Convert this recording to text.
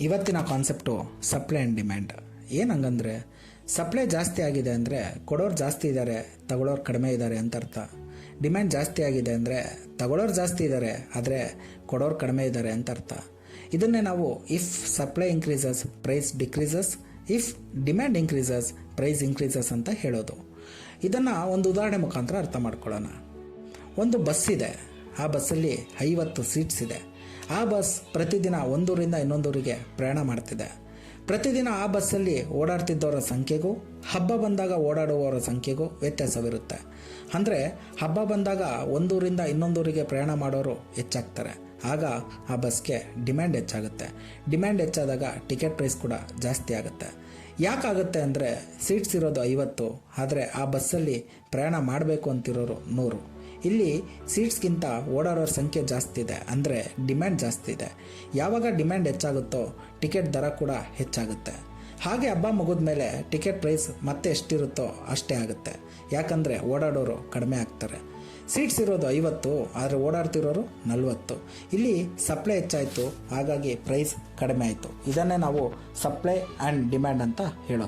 ಇವತ್ತಿನ concept supply and demand. ಏನಂಗಂದರೆ supply ಜಾಸ್ತಿ ಆಗಿದೆ ಅಂದರೆ ಕೊಡೋರು ಜಾಸ್ತಿ ಇದ್ದಾರೆ, ತಗೊಳ್ಳೋರು ಕಡಿಮೆ ಇದ್ದಾರೆ ಅಂತ ಅರ್ಥ. ಡಿಮ್ಯಾಂಡ್ ಜಾಸ್ತಿ ಆಗಿದೆ ಅಂದರೆ ತಗೊಳ್ಳೋರು ಜಾಸ್ತಿ ಇದ್ದಾರೆ ಆದರೆ ಕೊಡೋರು ಕಡಿಮೆ ಇದ್ದಾರೆ ಅಂತ ಅರ್ಥ. ಇದನ್ನೇ ನಾವು if supply increases price decreases, if demand increases price increases ಅಂತ ಹೇಳೋದು. ಇದನ್ನು ಒಂದು ಉದಾಹರಣೆ ಮುಖಾಂತರ ಅರ್ಥ ಮಾಡ್ಕೊಳ್ಳೋಣ. ಒಂದು ಬಸ್ ಇದೆ, ಆ ಬಸ್ಸಲ್ಲಿ 50 ಸೀಟ್ಸ್ ಇದೆ. ಆ ಬಸ್ ಪ್ರತಿದಿನ ಒಂದೂರಿಂದ ಇನ್ನೊಂದೂರಿಗೆ ಪ್ರಯಾಣ ಮಾಡ್ತಿದೆ. ಪ್ರತಿದಿನ ಆ ಬಸ್ಸಲ್ಲಿ ಓಡಾಡ್ತಿದ್ದವರ ಸಂಖ್ಯೆಗೂ ಹಬ್ಬ ಬಂದಾಗ ಓಡಾಡುವವರ ಸಂಖ್ಯೆಗೂ ವ್ಯತ್ಯಾಸವಿರುತ್ತೆ. ಅಂದರೆ ಹಬ್ಬ ಬಂದಾಗ ಒಂದೂರಿಂದ ಇನ್ನೊಂದೂರಿಗೆ ಪ್ರಯಾಣ ಮಾಡೋರು ಹೆಚ್ಚಾಗ್ತಾರೆ, ಆಗ ಆ ಬಸ್ಗೆ ಡಿಮ್ಯಾಂಡ್ ಹೆಚ್ಚಾಗುತ್ತೆ. ಡಿಮ್ಯಾಂಡ್ ಹೆಚ್ಚಾದಾಗ ಟಿಕೆಟ್ ಪ್ರೈಸ್ ಕೂಡ ಜಾಸ್ತಿ ಆಗುತ್ತೆ. ಯಾಕಾಗುತ್ತೆ ಅಂದರೆ ಸೀಟ್ಸ್ ಇರೋದು 50, ಆದರೆ ಆ ಬಸ್ಸಲ್ಲಿ ಪ್ರಯಾಣ ಮಾಡಬೇಕು ಅಂತಿರೋರು 100. ಇಲ್ಲಿ ಸೀಟ್ಸ್ಗಿಂತ ಓಡಾಡೋರ ಸಂಖ್ಯೆ ಜಾಸ್ತಿ ಇದೆ, ಅಂದರೆ ಡಿಮ್ಯಾಂಡ್ ಜಾಸ್ತಿ ಇದೆ. ಯಾವಾಗ ಡಿಮ್ಯಾಂಡ್ ಹೆಚ್ಚಾಗುತ್ತೋ ಟಿಕೆಟ್ ದರ ಕೂಡ ಹೆಚ್ಚಾಗುತ್ತೆ. ಹಾಗೆ ಹಬ್ಬ ಮುಗಿದ ಮೇಲೆ ಟಿಕೆಟ್ ಪ್ರೈಸ್ ಮತ್ತೆ ಎಷ್ಟಿರುತ್ತೋ ಅಷ್ಟೇ ಆಗುತ್ತೆ, ಯಾಕಂದರೆ ಓಡಾಡೋರು ಕಡಿಮೆ ಆಗ್ತಾರೆ. ಸೀಟ್ಸ್ ಇರೋದು 50, ಆದರೆ ಓಡಾಡ್ತಿರೋರು 40. ಇಲ್ಲಿ ಸಪ್ಲೈ ಹೆಚ್ಚಾಯಿತು, ಹಾಗಾಗಿ ಪ್ರೈಸ್ ಕಡಿಮೆ ಆಯಿತು. ಇದನ್ನೇ ನಾವು ಸಪ್ಲೈ ಆ್ಯಂಡ್ ಡಿಮ್ಯಾಂಡ್ ಅಂತ ಹೇಳೋದು.